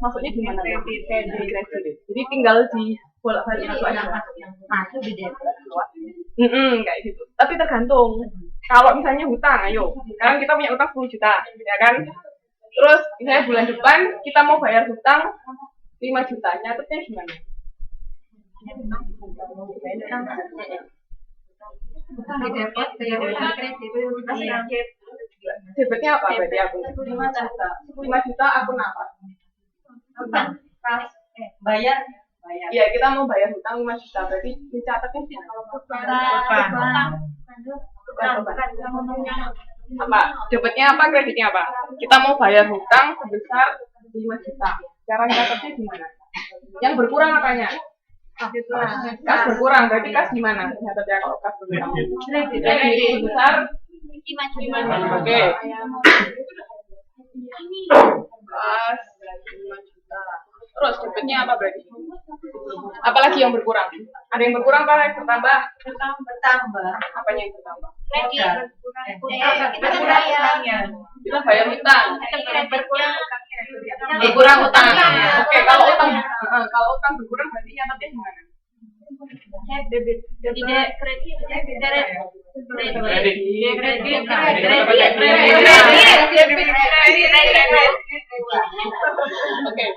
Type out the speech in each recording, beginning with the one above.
masuknya di mana? Di kredit. Jadi tinggal di bolak-balik masuk di debit keluar. Kayak gitu. Tapi tergantung. Kalau misalnya hutang, ayo. Sekarang kita punya utang 10 juta, ya kan? Terus misalnya bulan depan kita mau bayar hutang 5 juta. Nyatetnya gimana? Debitnya apa berarti akun? 5 juta akun apa? Bayar. Iya, kita mau bayar hutang 5 juta. Berarti dicatatnya sih kalau apa? Debitnya apa? Kreditnya apa? Kita mau bayar hutang sebesar 5 juta. Cara nyatetnya gimana? Yang berkurang apanya? Kas berkurang, berarti kas gimana? Nyatetnya kalau kas berkurang. Kredit sebesar 5 juta. Oke. Kas 5 juta. Terus debitnya apa berarti? Apalagi yang berkurang? Ada yang berkurang apa yang bertambah? Bertambah. Apanya yang bertambah? Kita bayar hutang. Berkurang hutang. Oke, kalau utang berkurang berarti nyatetnya gimana? Debit. Oke.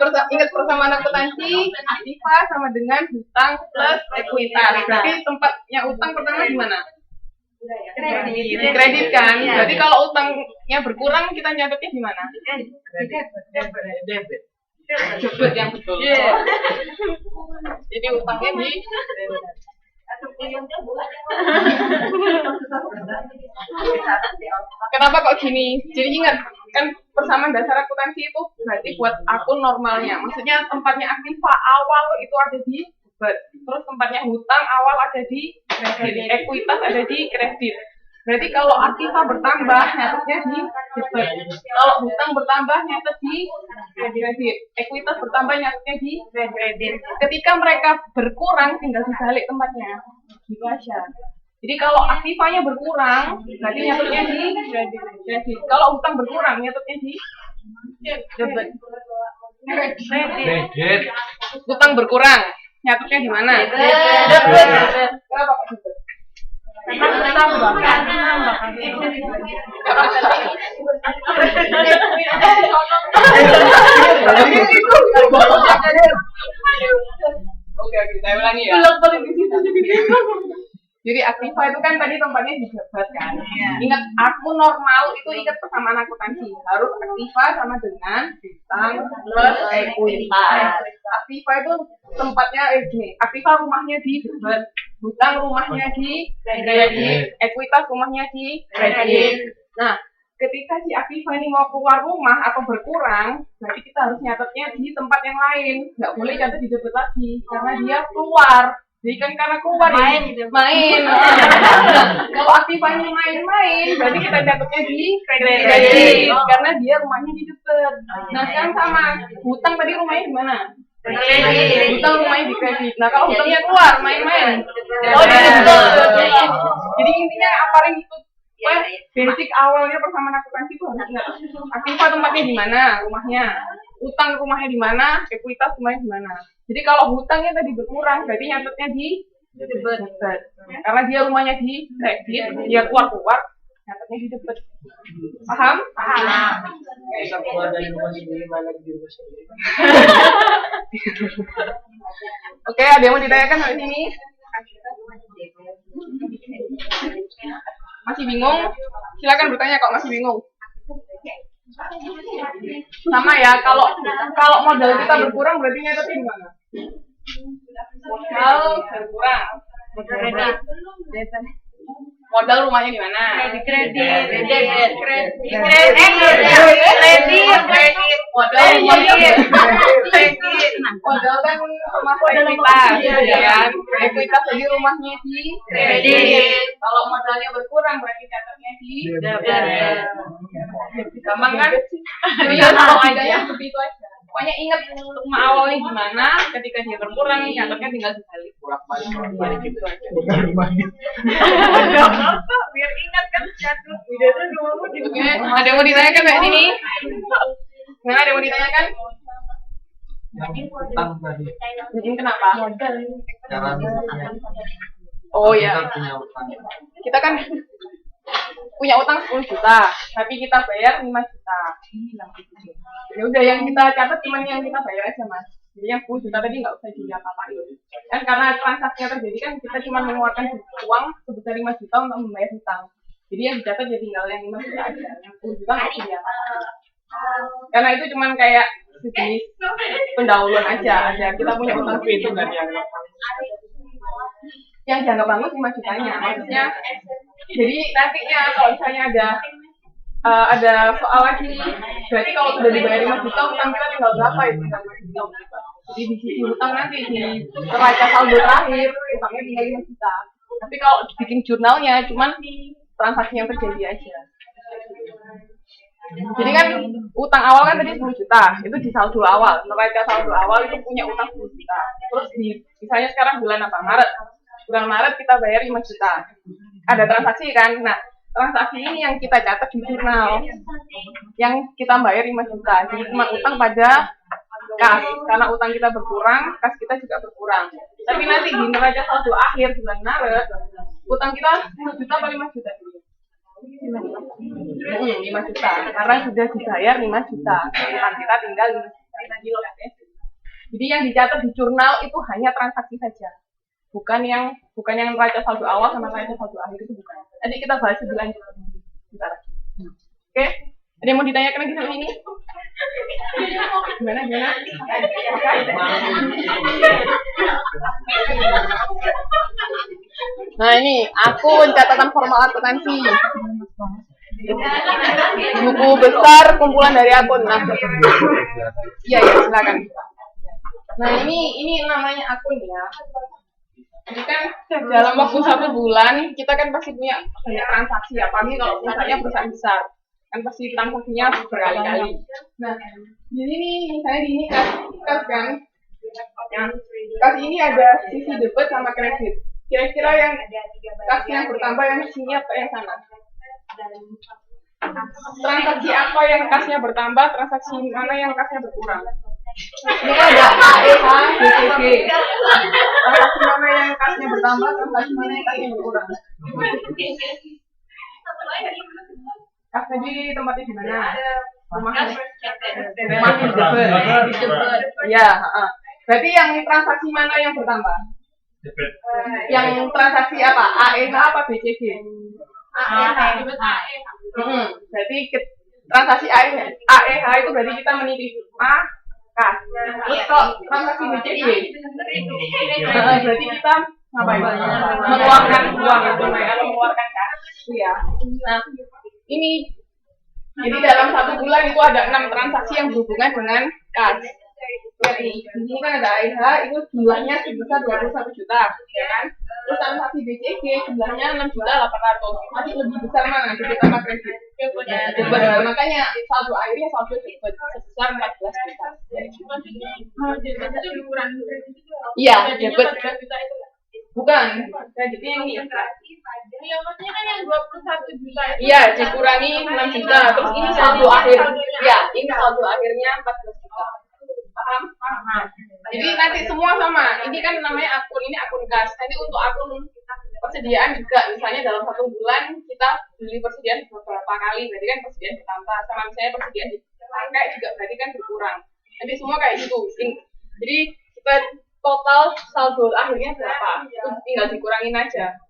Ingat persamaan akuntansi, aktiva sama dengan hutang plus ekuitas. Berarti tempatnya utang pertama di mana? Kredit kan. Jadi kalau utangnya berkurang kita nyatetnya di mana? Debit yang betul. Jadi utangnya di Kenapa kok gini? Jadi ingat kan persamaan dasar akuntansi itu berarti buat akun normalnya. Maksudnya tempatnya aktiva awal itu ada di debit. Terus tempatnya hutang awal ada di kredit. Ekuitas ada di kredit. Berarti kalau aktiva bertambah nyatetnya di debit. Kalau hutang bertambah nyatet di kredit. Ekuitas bertambah nyatetnya di kredit. Ketika mereka berkurang tinggal dibalik tempatnya. Gitu aja. Jadi kalau aktivanya berkurang, berarti nyatetnya di kredit. Kalau hutang berkurang, nyatetnya di debit. Kredit. Hutang berkurang, nyatetnya di mana? Debit. Kenapa kok debit? Oke, saya ulangi ya. Jadi aktiva itu kan tadi tempatnya di debit kan. Ingat akun normal itu ingat persamaan akuntansi harus aktiva sama dengan hutang plus ekuitas. Aktiva itu tempatnya gini. Aktiva rumahnya di debit, hutang rumahnya di kredit, ekuitas rumahnya di kredit. Nah, ketika si aktiva ini mau keluar rumah atau berkurang, berarti kita harus nyatetnya di tempat yang lain. Nggak boleh catat di debit lagi karena dia keluar. Jadi kan karena keluar main. Kalau aktivanya main-main, berarti kita catatnya di kredit karena dia rumahnya di debit. Nah sekarang sama hutang tadi rumahnya di mana? Hutang rumahnya di kredit. Nah kalau hutangnya keluar main-main, di debit. Jadi intinya apa yang itu? Basic awalnya persamaan akuntansi itu harus ingat. Aktiva tempatnya di mana? Rumahnya. Utang rumahnya di mana? Ekuitas rumahnya di mana? Jadi kalau hutangnya tadi berkurang, berarti nyatetnya di debit. Karena dia rumahnya di kredit, dia keluar, nyatetnya di debit. Paham? Paham. Bisa keluar dari rumah sendiri balik di rumah sendiri. Oke, ada yang mau ditanyakan sampai sini? Masih bingung? Silakan bertanya kalau masih bingung. Sama ya, kalau modal kita berkurang berarti nyatetnya di mana? Modal berkurang. Modal rumahnya di mana? Kredit. Modal kan rumah ekuitas, ya kan? Ekuitas jadi rumahnya di kredit. Kalau modalnya berkurang berarti catatnya di debit. Gampang kan? Jadi aja seperti itu aja. Pokoknya ingat rumah awalnya gimana, ketika dia berkurang, catatnya tinggal dibalik. Bolak-balik gitu aja. Biar ingat kan jatuh. Oke, ada yang mau ditanyakan nggak sini? Nggak ada yang mau ditanyakan? Yang utang tadi. Kenapa? Cara bentuknya. Oh ya, Kita punya utang. kita kan punya utang 10 juta, tapi kita bayar 5 juta. Ya udah, yang kita catat cuma yang kita bayar aja, Mas. Jadi yang 10 juta tadi nggak usah diapa-apain. Kan karena transaksinya terjadi kan kita cuma mengeluarkan uang sebesar 5 juta untuk membayar hutang. Jadi yang dicatat jadi tinggal yang 5 juta aja. Yang 10 juta nggak usah diapa-apain. Karena itu cuma kayak sejenis pendahuluan aja. Kita punya utang Itu segitu kan kan. yang Yang jangka banget 5 jutanya. Maksudnya jadi nantinya kalau misalnya ada soal lagi, berarti kalau sudah dibayar 5 juta, utang kita tinggal berapa itu? Tinggal 5 juta. Jadi di sisi utang nanti di neraca saldo terakhir utangnya tinggal 5 juta. Tapi kalau bikin jurnalnya cuman transaksi yang terjadi aja. Jadi kan utang awal kan tadi 10 juta, itu di saldo awal. Neraca saldo awal itu punya utang 10 juta. Terus misalnya sekarang bulan apa? Bulan Maret kita bayar 5 juta. Ada transaksi kan? Nah, transaksi ini yang kita catat di jurnal. Yang kita bayar 5 juta. Jadi cuma utang pada kas. Karena utang kita berkurang, kas kita juga berkurang. Tapi nanti di neraca saldo akhir bulan Maret, utang kita 10 juta atau 5 juta? 5 juta. Karena sudah dibayar 5 juta. Utang kita tinggal 5 juta. Jadi yang dicatat di jurnal itu hanya transaksi saja. Bukan yang neraca saldo awal sama neraca saldo akhir, itu bukan. Nanti kita bahas lebih lanjut. Oke? Ada yang mau ditanyakan lagi sama ini? Gimana? Nah ini akun catatan formal akuntansi. Buku besar kumpulan dari akun. Nah, iya silakan. Nah ini namanya akun ya. Jadi kan dalam waktu 1 bulan kita kan pasti punya banyak transaksi, apalagi kalau misalnya perusahaan besar kan pasti transaksinya berkali-kali. Nah di sini misalnya di ini kas kan, kas ini ada sisi debit sama kredit. Kira-kira yang kas yang bertambah yang sini apa yang sana? Transaksi apa yang kasnya bertambah, transaksi mana yang kasnya berkurang? Ini kan ada AEH, BCG. Transaksi mana yang kasnya bertambah, transaksi mana yang kasnya berkurang? Kas tadi tempatnya di mana? Rumahnya di Jember. Ya, berarti yang transaksi mana yang bertambah? Yang transaksi apa? AEH apa BCG? AEH. Berarti transaksi AEH itu berarti kita menitip kas. Terus kalau transaksi BCG, berarti kita ngapain? Mengeluarkan uang atau mengeluarkan kas. Ya. Nah, ini jadi dalam 1 bulan itu ada 6 transaksi yang berhubungan dengan kas. Jadi di sini kan ada AEH, itu jumlahnya sebesar 21 juta, ya kan? Terus transaksi BCG jumlahnya 6.800.000. Masih lebih besar mana debit sama kredit? Debit. Makanya saldo akhirnya saldo debit sebesar 14 juta. Iya, debit. Bukan, kreditnya yang ini. Iya, maksudnya kan yang 21 juta itu. Iya, dikurangi 6 juta. Terus ini saldo akhir. Ya, ini saldo akhirnya 14 juta. Paham? Jadi nanti semua sama. Ini kan namanya akun, ini akun kas. Nanti untuk akun persediaan juga, misalnya dalam 1 bulan kita beli persediaan beberapa kali, berarti kan persediaan bertambah. Sama misalnya persediaan dipakai juga berarti kan berkurang. Nanti semua kayak gitu. Jadi kita total saldo akhirnya berapa? Itu tinggal dikurangin aja.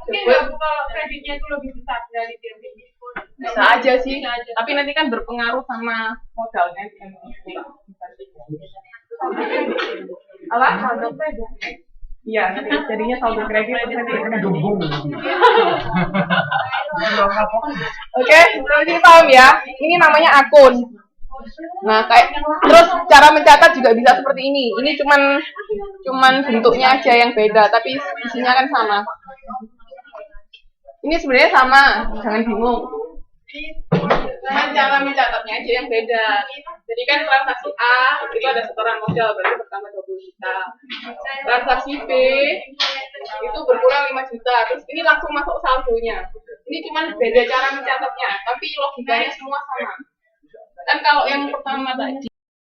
Mungkin kalau kreditnya itu lebih besar dari debit. Bisa aja sih, tapi nanti kan berpengaruh sama modalnya. Apa? Saldo kredit. Iya, nanti jadinya saldo kredit nanti. Oke, ini paham ya? Ini namanya akun. Nah, terus cara mencatat juga bisa seperti ini. Ini cuman bentuknya aja yang beda, tapi isinya kan sama. Ini sebenarnya sama, jangan bingung. Cuma cara mencatatnya aja yang beda. Jadi kan transaksi A itu ada setoran modal berarti bertambah 20 juta. Transaksi B itu berkurang 5 juta. Terus ini langsung masuk saldonya. Ini cuma beda cara mencatatnya, tapi logikanya semua sama. Kan kalau yang pertama tadi